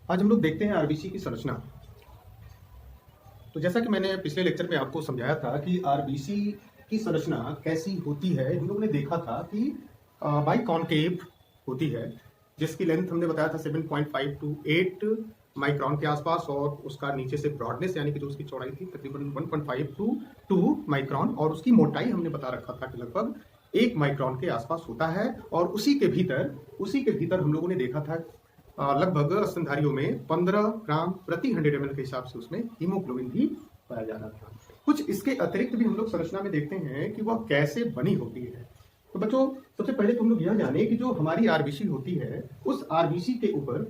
आज हम लोग देखते हैं आरबीसी की संरचना। तो जैसा कि मैंने पिछले लेक्चर में आपको समझाया था कि आरबीसी की संरचना कैसी होती है, हम लोगों ने देखा था कि बाइकॉन्केव होती है, जिसकी लेंथ हमने बताया था 7.5 टू 8 माइक्रोन के आसपास, और उसका नीचे से ब्रॉडनेस यानी कि जो उसकी चौड़ाई थी तकरीबन 1.5 टू 2 माइक्रोन, और उसकी मोटाई हमने बता रखा था कि लगभग 1 माइक्रोन के आसपास होता है। और उसी के भीतर हम लोगों ने देखा था लगभग स्तनधारियों में 15 ग्राम प्रति 100 ml के हिसाब से उसमें हीमोग्लोबिन भी पाया जाता था। कुछ इसके अतिरिक्त भी हम लोग संरचना में देखते हैं कि वह कैसे बनी होती है। तो बच्चों, सबसे पहले तुम लोग यह जाने कि जो हमारी आरबीसी होती है, उस आरबीसी के ऊपर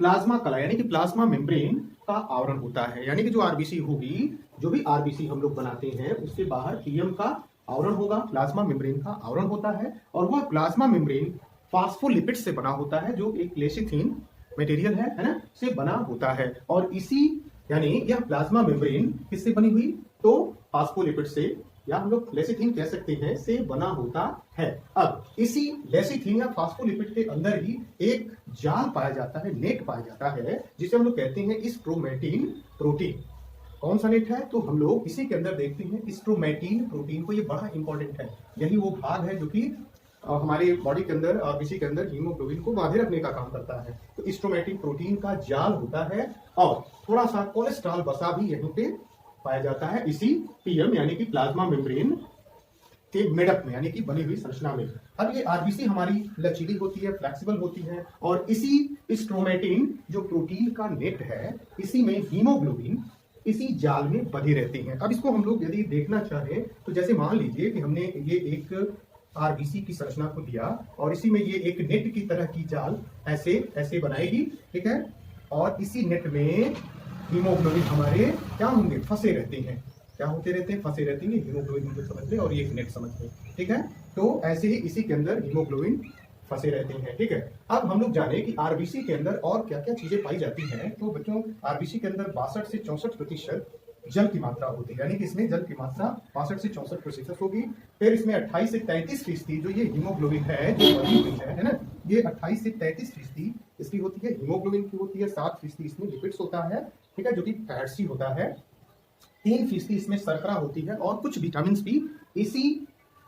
प्लाज्मा कला यानी कि प्लाज्मा मेम्ब्रेन का आवरण होता है। यानी कि जो आरबीसी होगी, जो भी आरबीसी हम लोग बनाते हैं, उससे बाहर पीएम का आवरण होगा, प्लाज्मा मेम्ब्रेन का आवरण होता है। और वह प्लाज्मा मेम्ब्रेन फास्फोलिपिड से बना होता है, जो एक लेसिथिन मटेरियल है ना, से बना होता है। और इसी यानी यह प्लाज्मा मेम्ब्रेन किससे बनी हुई, तो फास्फोलिपिड से, या हम लोग लेसिथिन कह सकते हैं, से बना होता है। अब इसी लेसिथिन या फास्फोलिपिड के अंदर ही एक जाल पाया जाता है, नेट पाया जाता है, जिसे हम लोग कहते हैं स्ट्रोमैटिन प्रोटीन। कौन सा नेट है, तो हम लोग इसी के अंदर देखते हैं स्ट्रोमैटिन प्रोटीन को। ये बड़ा इंपॉर्टेंट है, यही वो भाग है जो कि हमारे बॉडी के अंदर, आरबीसी के अंदर हीमोग्लोबिन को बांधे रखने का काम करता है। तो स्ट्रोमैटिन प्रोटीन का जाल होता है, और थोड़ा सा कोलेस्ट्रॉल बसा भी यहीं पे पाया जाता है, इसी पीएम यानी कि प्लाज्मा मेम्ब्रेन के मेडअप में, यानी कि बनी हुई संरचना में। अब ये आरबीसी हमारी लचीली होती है, फ्लेक्सिबल होती है, और इसी स्ट्रोमैटिन जो प्रोटीन का नेट है, इसी में हीमोग्लोबिन इसी जाल में बधी रहती हैं। अब इसको हम लोग यदि देखना चाहें, तो जैसे मान लीजिए कि हमने ये एक आरबीसी की संरचना को दिया, और इसी में ये एक नेट की तरह की जाल ऐसे ऐसे बनाएगी, ठीक है। और इसी नेट में हीमोग्लोबिन हमारे क्या होंगे, फंसे रहते हैं। क्या होते रहते हैं, फंसे रहते हैं। हीमोग्लोबिन हम लोग समझ लें, और ये एक नेट समझ लें, ठीक है। तो ऐसे ही इसी के अंदर हीमोग्लोबिन फंसे रहते हैं, ठीक है। अब हम लोग जाने कि आरबीसी के अंदर और क्या क्या चीजें पाई जाती हैं। तो बच्चों, आरबीसी के अंदर 62 से 64% जल की मात्रा होती है, यानी कि इसमें जल की मात्रा 62 से 64% होगी। फिर इसमें 28 से 33% जो ये हीमोग्लोबिन है, जो बनी हुई है ना, ये 28 से 33% इसकी होती है, हीमोग्लोबिन की होती है। 7% इसमें लिपिड्स होता है, ठीक है, जो कि फैट्स ही होता है। 3% इसमें शर्करा होती है, और कुछ विटामिन भी इसी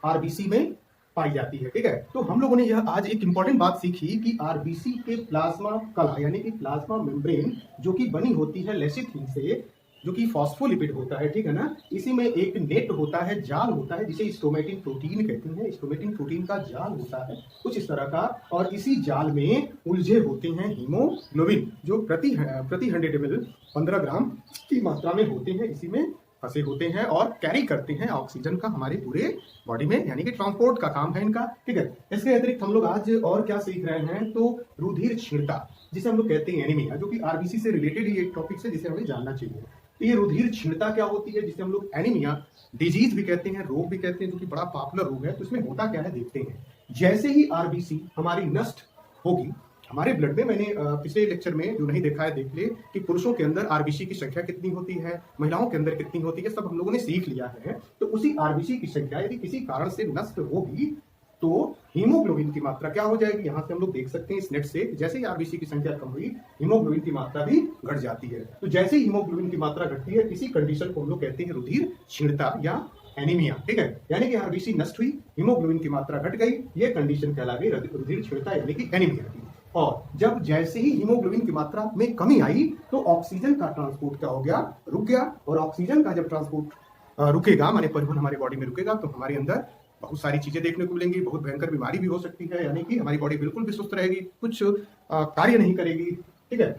आरबीसी में पाई जाती है, ठीक है। तो हम लोगों ने यह आज एक इंपॉर्टेंट बात सीखी कि आरबीसी के प्लाज्मा कला यानी कि प्लाज्मा मेम्ब्रेन जो कि बनी होती है लेसिथिन से, जो कि फॉस्फोलिपिड होता है, ठीक है ना। इसी में एक नेट होता है, जाल होता है, जिसे स्ट्रोमैटिन प्रोटीन कहते हैं। स्ट्रोमैटिन प्रोटीन का जाल होता है कुछ इस तरह का, और इसी जाल में उलझे होते हैं हीमोग्लोबिन, जो प्रति 100 ml 15 ग्राम की मात्रा में होते हैं, इसी में फंसे होते हैं, और कैरी करते हैं ऑक्सीजन का हमारे पूरे बॉडी में, यानी कि ट्रांसपोर्ट का काम है इनका, ठीक है। इसके अतिरिक्त हम लोग आज और क्या सीख रहे हैं, तो रुधिर क्षीणता, जिसे हम लोग कहते हैं एनीमिया, जो कि आरबीसी से रिलेटेड ही एक टॉपिक है जिसे हमें जानना चाहिए। तो ये रुधिर क्षीणता क्या होती है, जिसे हम लोग एनीमिया डिजीज भी कहते हैं, रोग भी कहते हैं, जो कि बड़ा पॉपुलर रोग है। तो इसमें होता क्या है देखते हैं। जैसे ही आरबीसी हमारी नष्ट होगी हमारे ब्लड में, मैंने पिछले लेक्चर में जो नहीं देखा है देख ले कि पुरुषों के अंदर आरबीसी की संख्या कितनी होती है, महिलाओं के अंदर कितनी होती है, सब हम लोगों ने सीख लिया है। तो उसी आरबीसी की संख्या यदि किसी कारण से नष्ट होगी, तो हीमोग्लोबिन की मात्रा क्या हो जाएगी, यहां से हम लोग देख सकते हैं इस नेट से। जैसे ही आरबीसी की संख्या कम हुई, हीमोग्लोबिन की मात्रा भी घट जाती है। तो जैसे ही हीमोग्लोबिन की मात्रा घटती है, इसी कंडीशन को हम लोग कहते हैं रुधिर क्षीणता या एनीमिया, ठीक है। यानी कि आरबीसी नष्ट हुई, हीमोग्लोबिन की मात्रा घट गई, ये कंडीशन कहला गई रुधिर क्षीणता यानी कि एनीमिया की। और जब जैसे ही हीमोग्लोबिन की मात्रा में कमी आई, तो ऑक्सीजन का ट्रांसपोर्ट क्या हो गया, रुक गया। और ऑक्सीजन का जब ट्रांसपोर्ट रुकेगा, माने परिवहन हमारे बॉडी में रुकेगा, तो हमारे अंदर बहुत सारी चीजें देखने को मिलेंगी, बहुत भयंकर बीमारी भी हो सकती है, यानी कि हमारी बॉडी बिल्कुल भी सुस्त रहेगी, कुछ कार्य नहीं करेगी, ठीक है।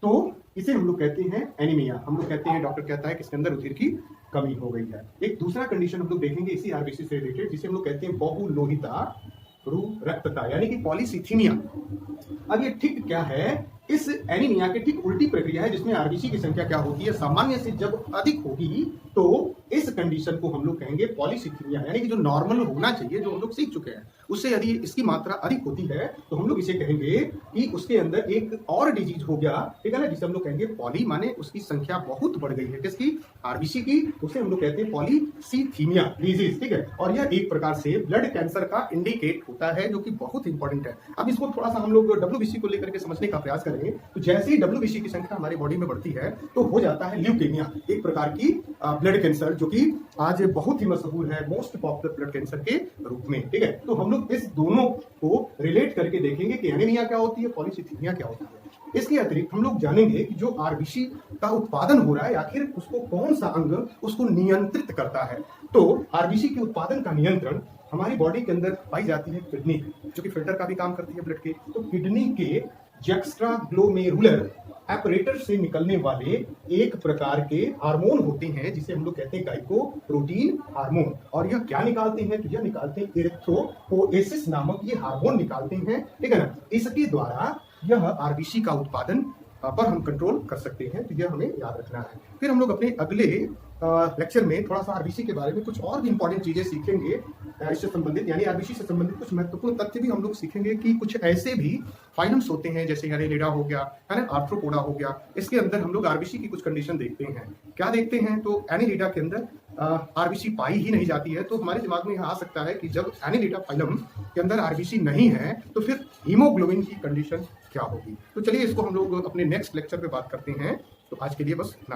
तो इसे हम लोग कहते हैं एनीमिया। हम लोग कहते हैं, डॉक्टर कहता है कि इसके अंदर रुधिर की कमी हो गई है। एक दूसरा कंडीशन हम लोग देखेंगे इसी आरबीसी से रिलेटेड, जिसे हम लोग कहते हैं बहुलोहिता रक्तता यानी कि पॉलीसिथीमिया। अब ये ठीक क्या है, इस एनीमिया के ठीक उल्टी प्रक्रिया है, जिसमें आरबीसी की संख्या क्या होती है, सामान्य से जब अधिक होगी, तो इस कंडीशन को हम लोग कहेंगे पॉलीसिथीमिया, यानी कि जो नॉर्मल होना चाहिए, जो हम लोग सीख चुके हैं, उससे यदि इसकी मात्रा अधिक होती है तो हम लोग इसे कहेंगे कि उसके अंदर एक और डिजीज हो गया, ठीक है ना, जिसे हम लोग कहेंगे पॉली, माने उसकी संख्या बहुत बढ़ गई है किसकी, आरबीसी की, उसे हम लोग कहते हैं पॉलीसीथीमिया डिजीज, ठीक है। और यह एक प्रकार से ब्लड कैंसर का इंडिकेट होता है, जो कि बहुत इंपॉर्टेंट है। अब इसको थोड़ा सा हम लोग डब्ल्यूबीसी को लेकर के समझने का प्रयास करेंगे, तो जैसे ही डब्ल्यूबीसी की संख्या हमारी बॉडी में बढ़ती है तो हो जाता है ल्यूकेमिया, एक प्रकार की ब्लड कैंसर, जो कि आज बहुत ही मशहूर है, मोस्ट पॉपुलर ब्लड कैंसर के रूप में, ठीक है। तो हम लोग इस दोनों को रिलेट करके देखेंगे कि एनीमिया क्या होती है, पॉलीसीथीमिया क्या होती है। इसके अतिरिक्त हम लोग जानेंगे कि जो आरबीसी का उत्पादन हो रहा है, आखिर उसको कौन सा अंग उसको नियंत्रित करता है। तो आरबीसी के उत्पादन का नियंत्रण हमारी बॉडी के अंदर पाई जाती है किडनी, जो कि फिल्टर का भी काम करती है ब्लड के। तो किडनी के जैक्स्ट्रा ग्लोमेरुलर एपरेटर से निकलने वाले एक प्रकार के हार्मोन होते हैं, जिसे हम लोग कहते हैं ग्लाइकोप्रोटीन हार्मोन। और यह क्या निकालते हैं, तो यह निकालते हैं एरिथ्रोपोएसिस नामक ये हार्मोन निकालते हैं, ठीक है ना। इसके द्वारा यह आरबीसी का उत्पादन पर हम कंट्रोल कर सकते हैं, तो यह हमें याद रखना है। फिर हम लोग अपने अगले लेक्चर में थोड़ा सा आरबीसी के बारे में कुछ और भी इंपॉर्टेंट चीजें सीखेंगे, इससे संबंधित यानी आरबीसी से संबंधित कुछ महत्वपूर्ण तथ्य भी हम लोग सीखेंगे कि कुछ ऐसे भी फाइलम्स होते हैं, जैसे एनेलिडा हो गया, है ना, आर्थ्रोपोडा हो गया। इसके अंदर हम लोग आरबीसी की कुछ कंडीशन देखते हैं। क्या देखते हैं, तो एनेलिडा के अंदर आरबीसी पाई ही नहीं जाती है। तो हमारे दिमाग में यह आ सकता है कि जब एनेलिडा फाइलम के अंदर आरबीसी नहीं है तो फिर हीमोग्लोबिन की कंडीशन क्या होगी। तो चलिए इसको हम लोग अपने नेक्स्ट लेक्चर पे बात करते हैं। तो आज के लिए बस इतना ही।